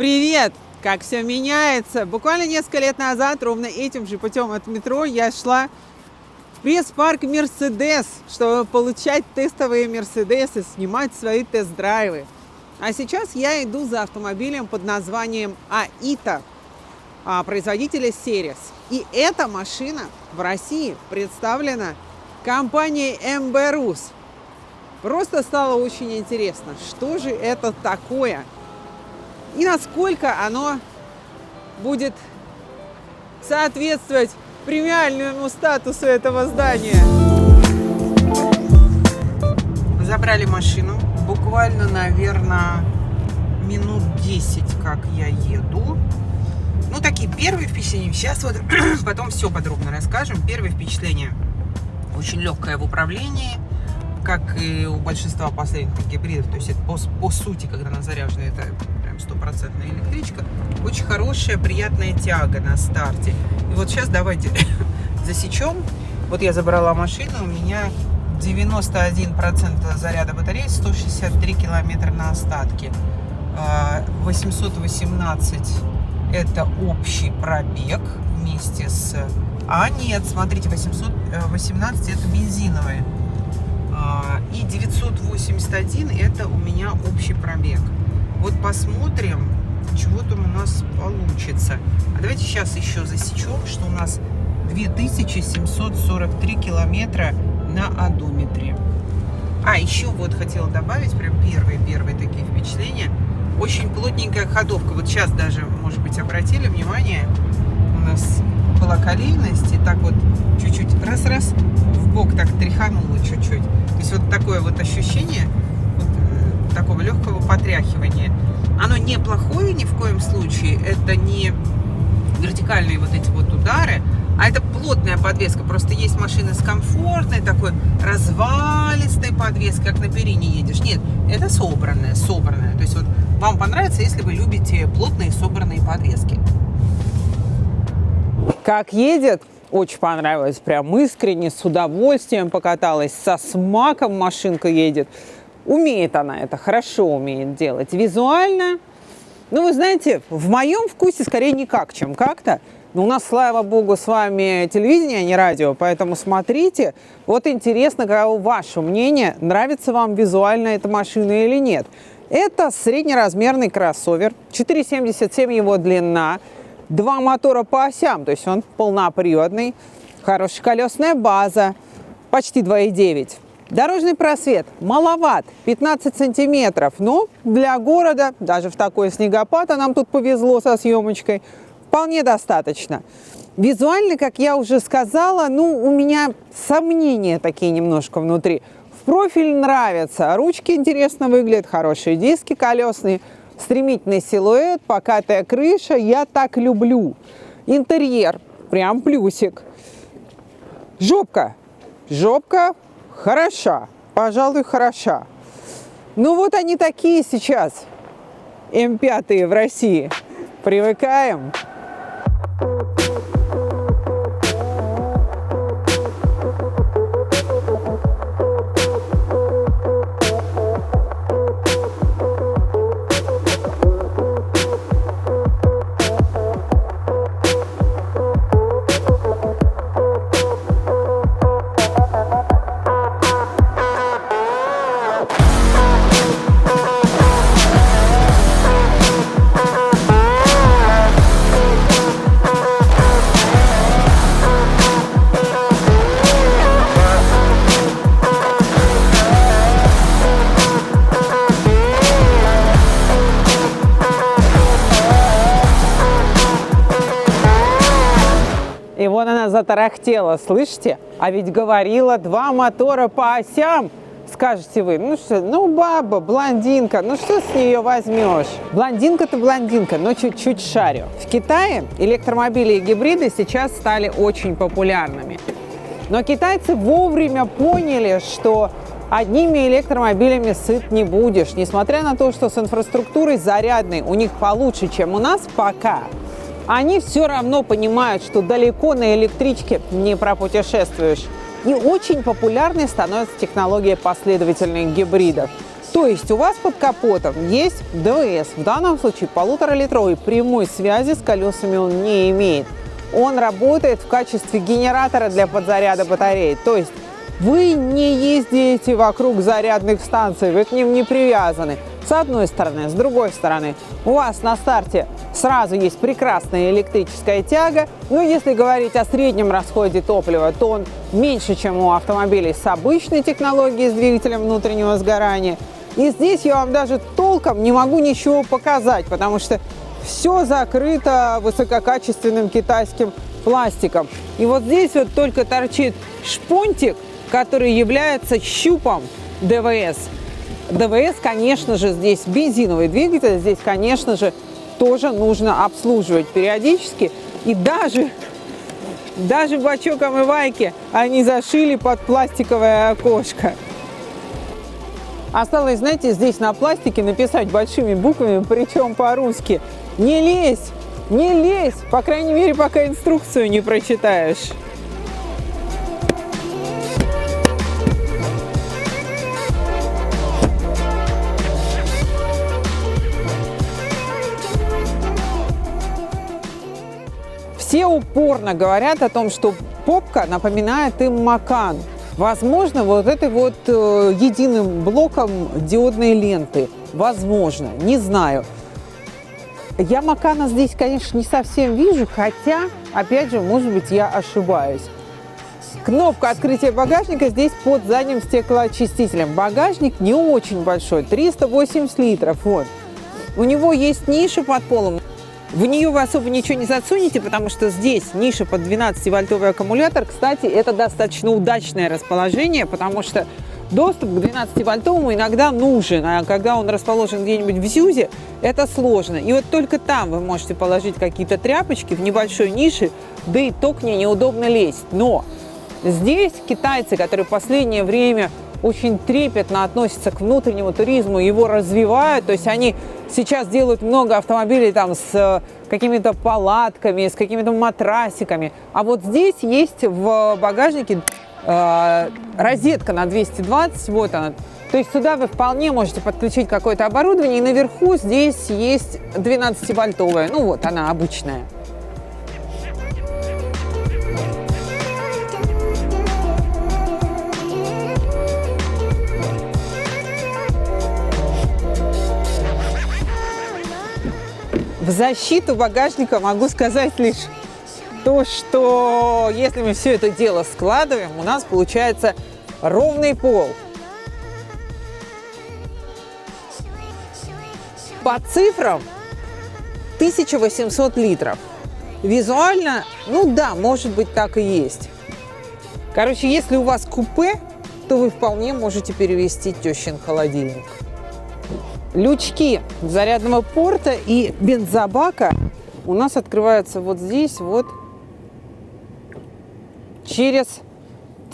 Привет! Как все меняется. Буквально несколько лет назад ровно этим же путем от метро я шла в пресс-парк Mercedes, чтобы получать тестовые Мерседесы, снимать свои тест-драйвы. А сейчас я иду за автомобилем под названием Аита производителя Seres. И эта машина в России представлена компанией MB Rus. Просто стало очень интересно, что же это такое и насколько оно будет соответствовать премиальному статусу этого здания. Забрали машину. Буквально, наверное, минут 10, как я еду. Ну, такие первые впечатления. Сейчас вот потом все подробно расскажем. Первое впечатление очень легкое в управлении, как и у большинства последних гибридов. То есть это по сути, когда она заряжена, это прям стопроцентная электричка. Очень хорошая, приятная тяга на старте. И вот сейчас давайте засечем. Вот я забрала машину, у меня 91% заряда батареи, 163 километра на остатке. 818 это общий пробег вместе с... А нет, смотрите, 818 это бензиновые. И 981 это у меня общий пробег. Вот посмотрим, чего там у нас получится. А давайте сейчас еще засечем, что у нас 2743 километра на одометре. Еще вот хотела добавить прям первые такие впечатления. Очень плотненькая ходовка. Вот сейчас даже, может быть, обратили внимание, у нас была колейность, и так вот чуть-чуть раз-раз в бок так тряхануло чуть-чуть. То есть вот такое вот ощущение вот, такого легкого потряхивания. Оно не плохое ни в коем случае. Это не вертикальные вот эти вот удары, а это плотная подвеска. Просто есть машины с комфортной такой развалистой подвеской, как на перине едешь. Нет, это собранная. То есть вот вам понравится, если вы любите плотные собранные подвески. Как едет? Очень понравилось, прям искренне, с удовольствием покаталась, со смаком машинка едет. Умеет она это, хорошо умеет делать. Визуально, ну вы знаете, в моем вкусе скорее никак, чем как-то. Но у нас, слава богу, с вами телевидение, а не радио, поэтому смотрите. Вот интересно, каково ваше мнение, нравится вам визуально эта машина или нет. Это среднеразмерный кроссовер, 4,77 его длина. 2 мотора по осям, то есть он полноприводный, хорошая колесная база, почти 2,9. Дорожный просвет маловат, 15 сантиметров, но для города, даже в такой снегопад, а нам тут повезло со съемочкой, вполне достаточно. Визуально, как я уже сказала, у меня сомнения такие немножко внутри. В профиль нравится, ручки интересно выглядят, хорошие диски колесные. Стремительный силуэт, покатая крыша, я так люблю. Интерьер, прям плюсик. Жопка хороша, пожалуй, хороша. Ну вот они такие сейчас, М5 в России. Привыкаем. И вон она затарахтела, слышите? А ведь говорила, 2 мотора по осям. Скажете вы, баба, блондинка, что с нее возьмешь? Блондинка-то блондинка, но чуть-чуть шарю. В Китае электромобили и гибриды сейчас стали очень популярными. Но китайцы вовремя поняли, что одними электромобилями сыт не будешь. Несмотря на то, что с инфраструктурой зарядной у них получше, чем у нас пока, они все равно понимают, что далеко на электричке не пропутешествуешь. И очень популярной становится технология последовательных гибридов. То есть у вас под капотом есть ДВС. В данном случае 1,5-литровый, прямой связи с колесами он не имеет. Он работает в качестве генератора для подзаряда батареи. То есть вы не ездите вокруг зарядных станций, вы к ним не привязаны. С одной стороны, с другой стороны, у вас на старте сразу есть прекрасная электрическая тяга. Но если говорить о среднем расходе топлива, то он меньше, чем у автомобилей с обычной технологией, с двигателем внутреннего сгорания. И здесь я вам даже толком не могу ничего показать, потому что все закрыто высококачественным китайским пластиком. И вот здесь вот только торчит шпонтик, который является щупом ДВС. ДВС, конечно же, здесь бензиновый двигатель, здесь, конечно же, тоже нужно обслуживать периодически. И даже бачок омывайки они зашили под пластиковое окошко. Осталось, знаете, здесь на пластике написать большими буквами, причем по-русски: «Не лезь, не лезь», по крайней мере, пока инструкцию не прочитаешь. Все упорно говорят о том, что попка напоминает им Макан. Возможно, вот этой вот единым блоком диодной ленты. Возможно, не знаю. Я Макана здесь, конечно, не совсем вижу, хотя, опять же, может быть, я ошибаюсь. Кнопка открытия багажника здесь под задним стеклоочистителем. Багажник не очень большой, 380 литров. Вот. У него есть ниша под полом. В нее вы особо ничего не засунете, потому что здесь ниша под 12-вольтовый аккумулятор. Кстати, это достаточно удачное расположение, потому что доступ к 12-вольтовому иногда нужен, а когда он расположен где-нибудь в ЗЮЗе, это сложно. И вот только там вы можете положить какие-то тряпочки в небольшой нише, да и то к ней неудобно лезть. Но здесь китайцы, которые в последнее время очень трепетно относятся к внутреннему туризму, его развивают, то есть они сейчас делают много автомобилей там с какими-то палатками, с какими-то матрасиками. А вот здесь есть в багажнике розетка на 220, вот она. То есть сюда вы вполне можете подключить какое-то оборудование, и наверху здесь есть 12-вольтовая, ну вот она обычная. В защиту багажника могу сказать лишь то, что если мы все это дело складываем, у нас получается ровный пол. По цифрам 1800 литров. Визуально, ну да, может быть, так и есть. Короче, если у вас купе, то вы вполне можете перевести тещин холодильник. Лючки зарядного порта и бензобака у нас открываются вот здесь вот через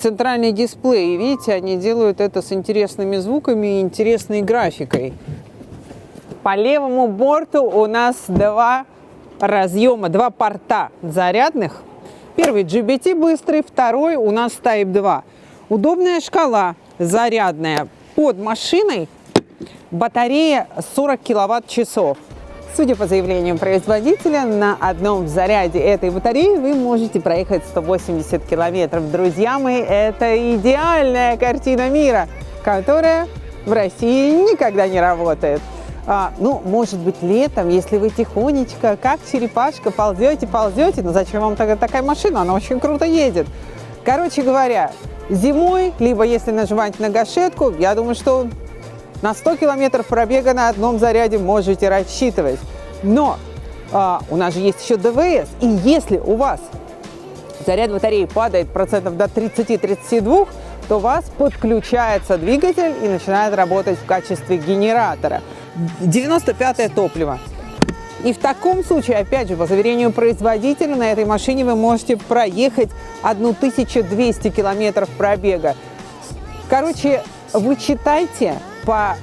центральный дисплей. И видите, они делают это с интересными звуками и интересной графикой. По левому борту у нас два разъема, два порта зарядных. Первый GBT быстрый, второй у нас Type 2. Удобная шкала зарядная под машиной. Батарея 40 киловатт-часов. Судя по заявлениям производителя, на одном заряде этой батареи вы можете проехать 180 километров. Друзья мои, это идеальная картина мира, которая в России никогда не работает. Ну, может быть, летом, если вы тихонечко, как черепашка, ползете, но зачем вам тогда такая машина? Она очень круто едет. Короче говоря, зимой, либо если нажимать на гашетку, я думаю, что на 100 километров пробега на одном заряде можете рассчитывать. Но у нас же есть еще ДВС. И если у вас заряд батареи падает процентов до 30-32, то у вас подключается двигатель и начинает работать в качестве генератора. 95-е топливо. И в таком случае, опять же, по заверению производителя, на этой машине вы можете проехать 1200 километров пробега. Короче, вы читайте по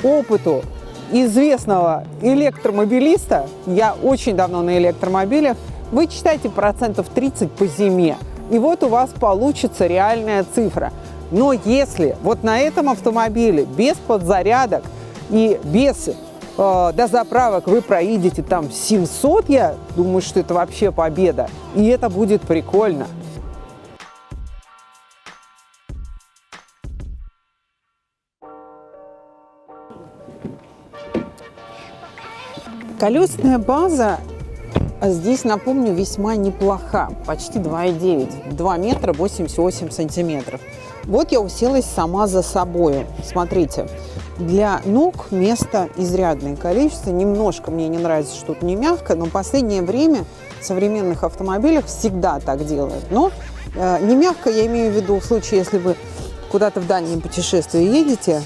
опыту известного электромобилиста, я очень давно на электромобилях, вы читайте процентов 30 по зиме. И вот у вас получится реальная цифра. Но если вот на этом автомобиле без подзарядок и без дозаправок вы проедете там 700, я думаю, что это вообще победа. И это будет прикольно. Колесная база здесь, напомню, весьма неплоха. Почти 2,9. 2 метра 88 сантиметров. Вот я уселась сама за собой. Смотрите, для ног места изрядное количество. Немножко мне не нравится, что тут не мягко, но в последнее время в современных автомобилях всегда так делают. Но не мягко я имею в виду в случае, если вы куда-то в дальнем путешествии едете,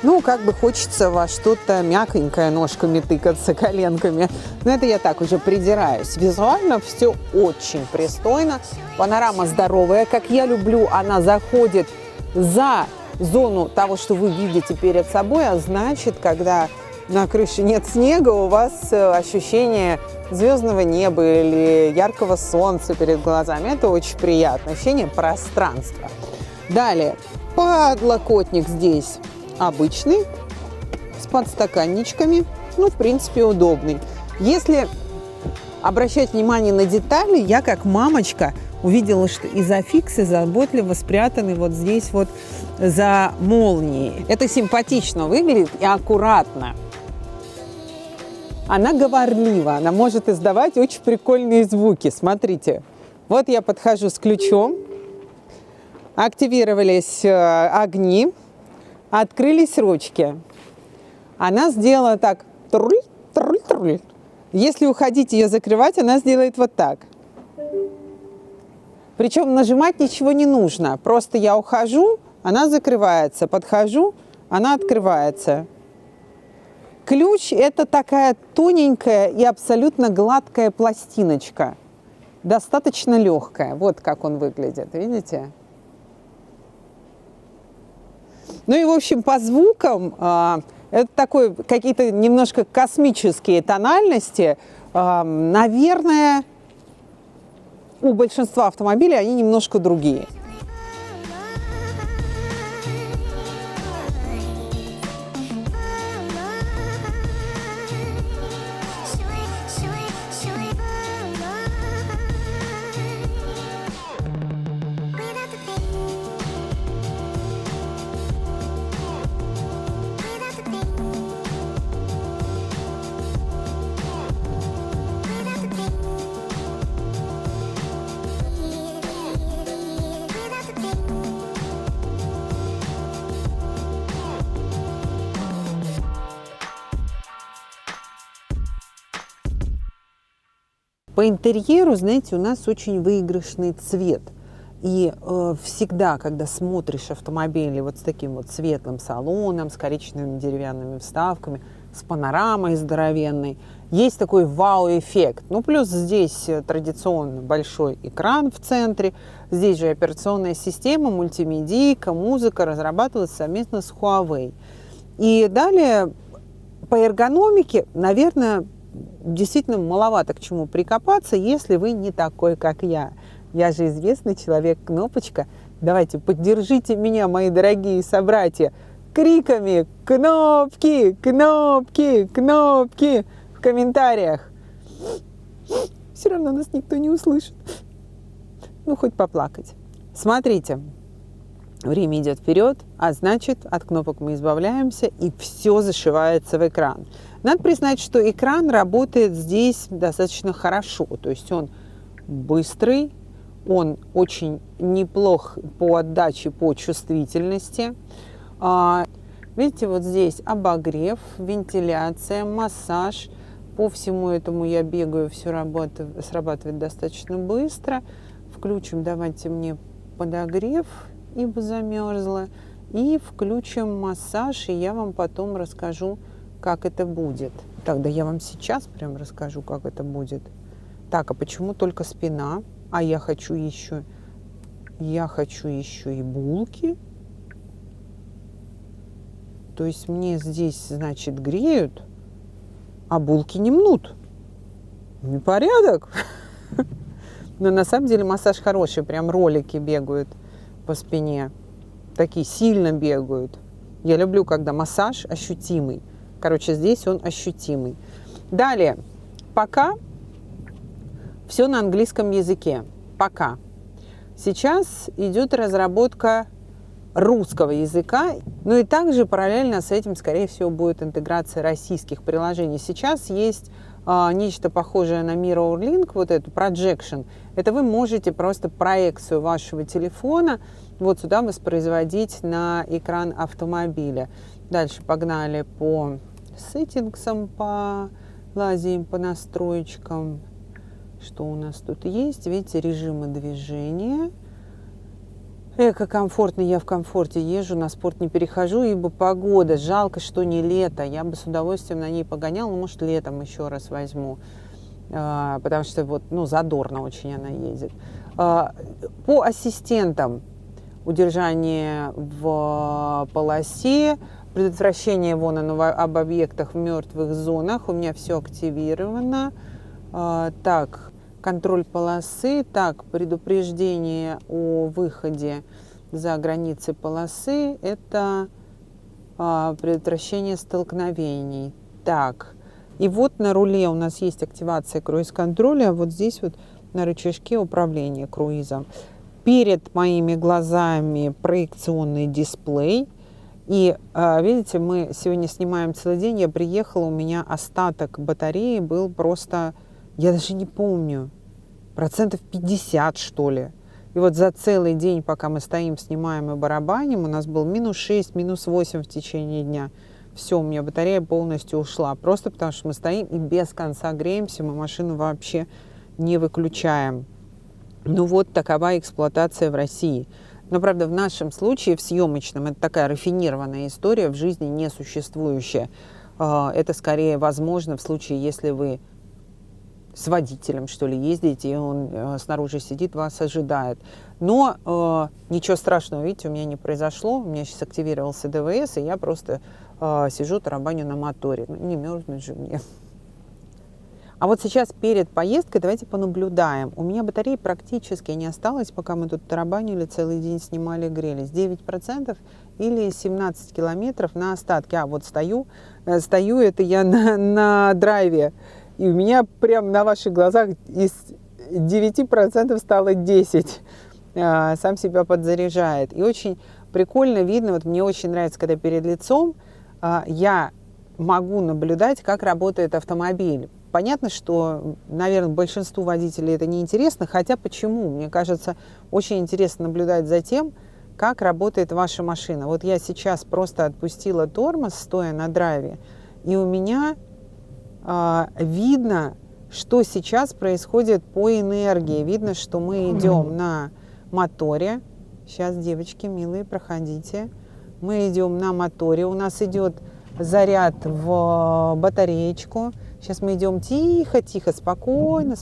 ну, как бы хочется во что-то мягонькое ножками тыкаться, коленками. Но это я так уже придираюсь. Визуально все очень пристойно. Панорама здоровая, как я люблю. Она заходит за зону того, что вы видите перед собой. А значит, когда на крыше нет снега, у вас ощущение звездного неба или яркого солнца перед глазами. Это очень приятно. Ощущение пространства. Далее, подлокотник здесь обычный, с подстаканничками, ну, в принципе, удобный. Если обращать внимание на детали, я как мамочка увидела, что изофиксы заботливо спрятаны вот здесь вот за молнией. Это симпатично выглядит и аккуратно. Она говорлива, она может издавать очень прикольные звуки. Смотрите, вот я подхожу с ключом, активировались огни, открылись ручки. Она сделала так. Труль. Если уходить ее закрывать, она сделает вот так. Причем нажимать ничего не нужно. Просто я ухожу, она закрывается. Подхожу, она открывается. Ключ – это такая тоненькая и абсолютно гладкая пластиночка. Достаточно легкая. Вот как он выглядит. Видите? Ну и, в общем, по звукам это такой, какие-то немножко космические тональности. Наверное, у большинства автомобилей они немножко другие. По интерьеру, знаете, у нас очень выигрышный цвет. И всегда, когда смотришь автомобили вот с таким вот светлым салоном, с коричневыми деревянными вставками, с панорамой здоровенной, есть такой вау-эффект. Ну, плюс здесь традиционно большой экран в центре, здесь же операционная система, мультимедийка, музыка разрабатывалась совместно с Huawei. И далее по эргономике, наверное, действительно маловато к чему прикопаться, если вы не такой, как я. Я же известный человек-кнопочка. Давайте, поддержите меня, мои дорогие собратья, криками «Кнопки! Кнопки! Кнопки!» в комментариях. Все равно нас никто не услышит. Ну, хоть поплакать. Смотрите, время идет вперед, а значит, от кнопок мы избавляемся, и все зашивается в экран. Надо признать, что экран работает здесь достаточно хорошо. То есть он быстрый, он очень неплох по отдаче, по чувствительности. Видите, вот здесь обогрев, вентиляция, массаж. По всему этому я бегаю, все срабатывает достаточно быстро. Включим, давайте мне подогрев, ибо замерзла. И включим массаж, и я вам потом расскажу, как это будет. Так, да я вам сейчас прям расскажу, как это будет. Так, а почему только спина? А я хочу еще и булки. То есть мне здесь, значит, греют, а булки не мнут. Непорядок. Но на самом деле массаж хороший, прям ролики бегают по спине. такие сильно бегают. Я люблю, когда массаж ощутимый. Короче, здесь он ощутимый. Далее, пока все на английском языке. Пока. Сейчас идет разработка русского языка. Ну и также параллельно с этим, скорее всего, будет интеграция российских приложений. Сейчас есть нечто похожее на Mirror Link, вот эту projection. Это вы можете просто проекцию вашего телефона вот сюда воспроизводить на экран автомобиля. Дальше погнали по сеттингсам, по лазим, по настроечкам. Что у нас тут есть? Видите, режимы движения. Эко-комфортно, я в комфорте езжу, на спорт не перехожу, ибо погода. Жалко, что не лето. Я бы с удовольствием на ней погоняла, но, может, летом еще раз возьму. Потому что вот, ну, задорно очень она ездит. По ассистентам. Удержание в полосе, предотвращение вон об объектах в мертвых зонах. У меня все активировано. Так, контроль полосы. Так, предупреждение о выходе за границы полосы. Это предотвращение столкновений. Так, и вот на руле у нас есть активация круиз-контроля. Вот здесь вот на рычажке управления круизом. Перед моими глазами проекционный дисплей. И, видите, мы сегодня снимаем целый день. Я приехала, у меня остаток батареи был просто, я даже не помню, 50%, что ли. И вот за целый день, пока мы стоим, снимаем и барабаним, у нас был -6, -8 в течение дня. Все, у меня батарея полностью ушла. Просто потому что мы стоим и без конца греемся, мы машину вообще не выключаем. Ну вот такова эксплуатация в России. Но, правда, в нашем случае, в съемочном, это такая рафинированная история, в жизни несуществующая. Это скорее возможно в случае, если вы с водителем, что ли, ездите, и он снаружи сидит, вас ожидает. Но ничего страшного, видите, у меня не произошло. У меня сейчас активировался ДВС, и я просто сижу, тарабаню на моторе. Ну, не мерзнуть же мне. А вот сейчас перед поездкой давайте понаблюдаем. У меня батареи практически не осталось, пока мы тут тарабанили, целый день снимали, грелись. 9% или 17 километров на остатке. А вот стою это я на драйве. И у меня прямо на ваших глазах из 9% стало 10. Сам себя подзаряжает. И очень прикольно видно, вот мне очень нравится, когда перед лицом я могу наблюдать, как работает автомобиль. Понятно, что, наверное, большинству водителей это не интересно, хотя почему? Мне кажется, очень интересно наблюдать за тем, как работает ваша машина. Вот я сейчас просто отпустила тормоз, стоя на драйве, и у меня видно, что сейчас происходит по энергии. Видно, что мы идем на моторе. Сейчас, девочки, милые, проходите. Мы идем на моторе. У нас идет заряд в батареечку. Сейчас мы идем тихо-тихо, спокойно.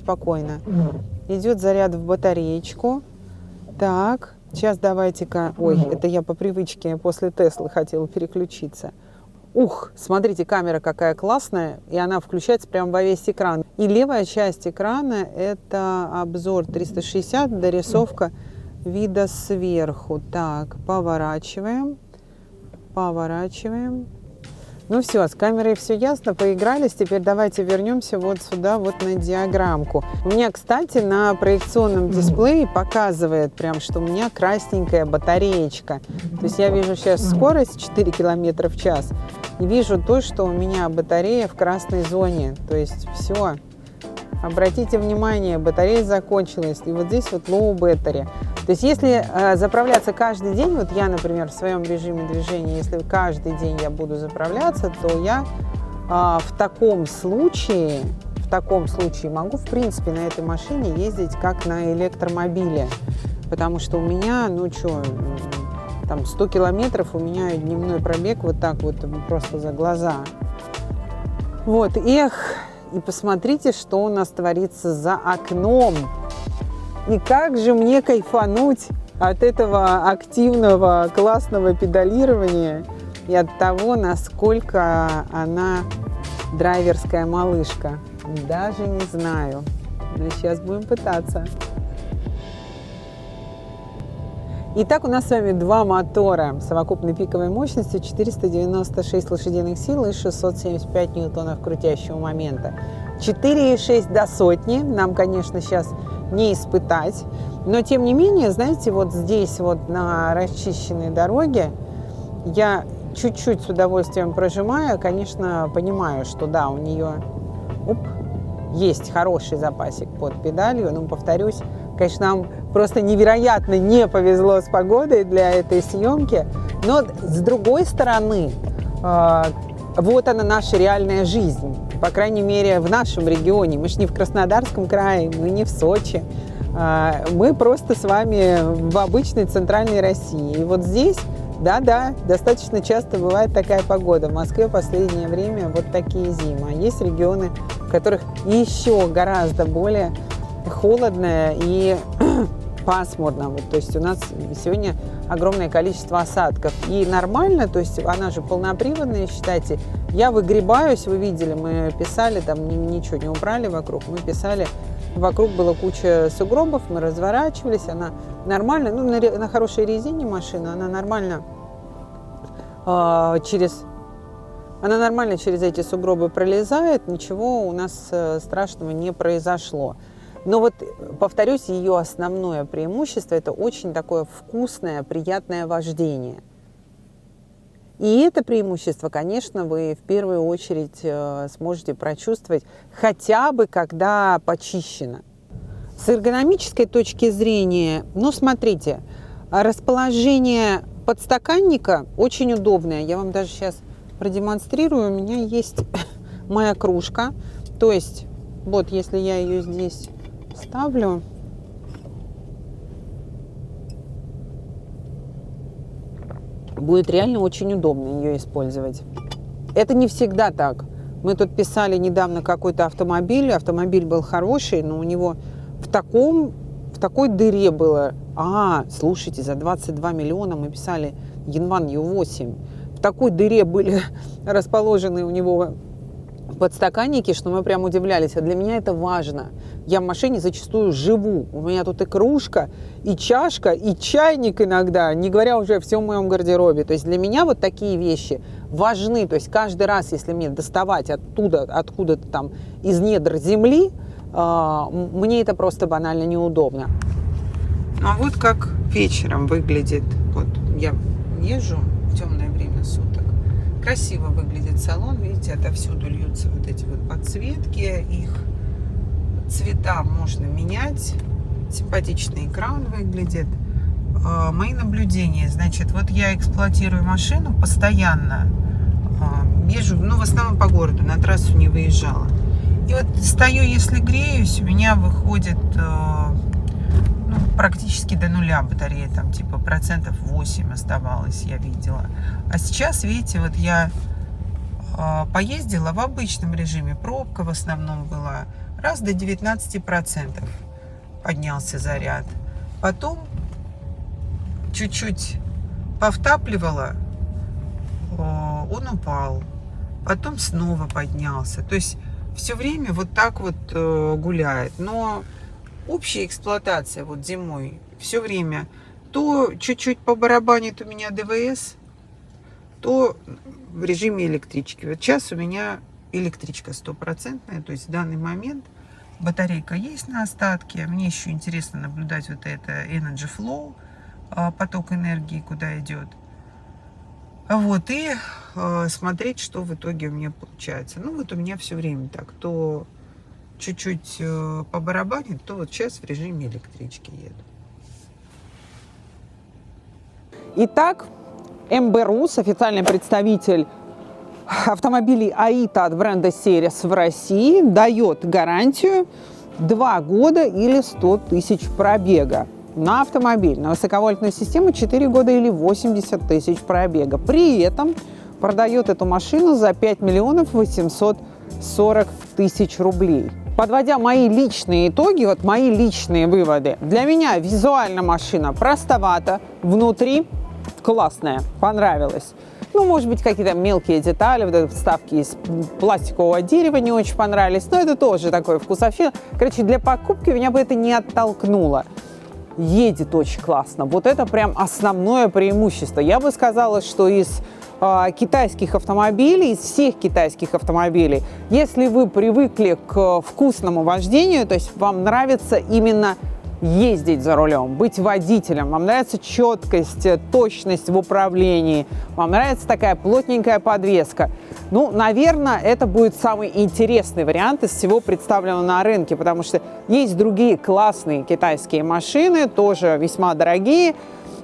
Идет заряд в батареечку. Так, сейчас давайте-ка... Ой, это я по привычке после Теслы хотела переключиться. Ух, смотрите, камера какая классная, и она включается прямо во весь экран. И левая часть экрана – это обзор 360, дорисовка вида сверху. Так, поворачиваем. Ну все, с камерой все ясно, поигрались. Теперь давайте вернемся вот сюда, вот на диаграммку. У меня, кстати, на проекционном дисплее показывает прям, что у меня красненькая батареечка. То есть я вижу сейчас скорость 4 км в час и вижу то, что у меня батарея в красной зоне. То есть все. Обратите внимание, батарея закончилась. И вот здесь вот low battery. То есть если заправляться каждый день, вот я, например, в своем режиме движения, если каждый день я буду заправляться, то я в таком случае могу, в принципе, на этой машине ездить как на электромобиле. Потому что у меня, там 100 километров, у меня дневной пробег вот так вот просто за глаза. Вот, и посмотрите, что у нас творится за окном. И как же мне кайфануть от этого активного, классного педалирования и от того, насколько она драйверская малышка. Даже не знаю. Но сейчас будем пытаться. Итак, у нас с вами два мотора совокупной пиковой мощностью 496 лошадиных сил и 675 ньютонов крутящего момента. 4,6 до сотни нам, конечно, сейчас не испытать, но тем не менее, знаете, вот здесь вот на расчищенной дороге я чуть-чуть с удовольствием прожимаю, конечно, понимаю, что да, у нее есть хороший запасик под педалью, но, повторюсь, конечно, нам просто невероятно не повезло с погодой для этой съемки, но с другой стороны, вот она наша реальная жизнь, по крайней мере, в нашем регионе. Мы же не в Краснодарском крае, мы не в Сочи, мы просто с вами в обычной центральной России. И вот здесь, да, достаточно часто бывает такая погода. В Москве в последнее время вот такие зимы. А есть регионы, в которых еще гораздо более холодно и пасмурно. Вот, то есть у нас сегодня огромное количество осадков. И нормально, то есть она же полноприводная, считайте. Я выгребаюсь, вы видели, мы писали, там ничего не убрали вокруг, мы писали, вокруг была куча сугробов, мы разворачивались, она нормально, ну, на хорошей резине машина, она нормально через эти сугробы пролезает, ничего у нас страшного не произошло. Но вот, повторюсь, ее основное преимущество – это очень такое вкусное, приятное вождение. И это преимущество, конечно, вы в первую очередь сможете прочувствовать хотя бы, когда почищено. С эргономической точки зрения, ну, смотрите, расположение подстаканника очень удобное. Я вам даже сейчас продемонстрирую. У меня есть моя кружка. То есть, вот, если я ее здесь ставлю, будет реально очень удобно ее использовать. Это не всегда так. Мы тут писали недавно какой-то автомобиль был хороший, но у него в такой дыре было. Слушайте, за 22 миллиона мы писали Янван Ю8. В такой дыре были расположены у него подстаканники, что мы прям удивлялись. А для меня это важно. Я в машине зачастую живу. У меня тут и кружка, и чашка, и чайник иногда, не говоря уже о всем моем гардеробе. То есть для меня вот такие вещи важны. То есть каждый раз, если мне доставать откуда-то там из недр земли, мне это просто банально неудобно. А вот как вечером выглядит. Вот я езжу в темное время суток. Красиво выглядит салон, видите, отовсюду льются вот эти вот подсветки, их цвета можно менять, симпатичный экран выглядит. Мои наблюдения, значит, вот я эксплуатирую машину постоянно, езжу, в основном по городу, на трассу не выезжала. И вот стою, если греюсь, у меня выходит практически до нуля батарея, там типа 8% оставалось, я видела. А сейчас, видите, вот я поездила в обычном режиме, пробка в основном была, раз до 19% поднялся заряд. Потом чуть-чуть повтапливала, он упал, потом снова поднялся. То есть все время вот так вот гуляет. Но общая эксплуатация вот зимой все время то чуть-чуть побарабанит у меня ДВС, то в режиме электрички. Вот сейчас у меня электричка 100%, то есть в данный момент батарейка есть на остатке. Мне еще интересно наблюдать вот это Energy Flow, поток энергии, куда идет. Вот, и смотреть, что в итоге у меня получается. Вот у меня все время так, то чуть-чуть побарабанит, то вот сейчас в режиме электрички еду. Итак, МБ Рус, официальный представитель автомобилей АИТА от бренда Seres в России, дает гарантию 2 года или 100 тысяч пробега на автомобиль. На высоковольтную систему 4 года или 80 тысяч пробега. При этом продает эту машину за 5 миллионов 840 тысяч рублей. Подводя мои личные итоги, вот мои личные выводы. Для меня визуально машина простовата, внутри классная, понравилась. Может быть, какие-то мелкие детали, вот эти вставки из пластикового дерева не очень понравились, но это тоже такой вкусофил. Короче, для покупки меня бы это не оттолкнуло. едет очень классно. Вот это прям основное преимущество. Я бы сказала, что из китайских автомобилей, из всех китайских автомобилей, если вы привыкли к вкусному вождению, то есть вам нравится именно ездить за рулем, быть водителем, вам нравится четкость, точность в управлении, вам нравится такая плотненькая подвеска, ну, наверное, это будет самый интересный вариант из всего представленного на рынке, потому что есть другие классные китайские машины, тоже весьма дорогие,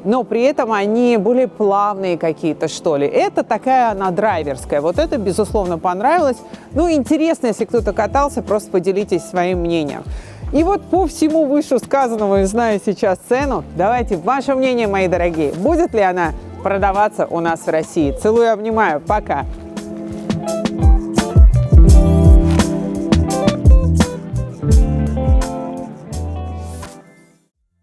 но при этом они более плавные какие-то, что ли. Это такая она драйверская. Вот это, безусловно, понравилось. Ну, интересно, если кто-то катался, просто поделитесь своим мнением. И вот по всему вышесказанному, и зная сейчас цену, давайте ваше мнение, мои дорогие, будет ли она продаваться у нас в России. Целую, обнимаю, пока!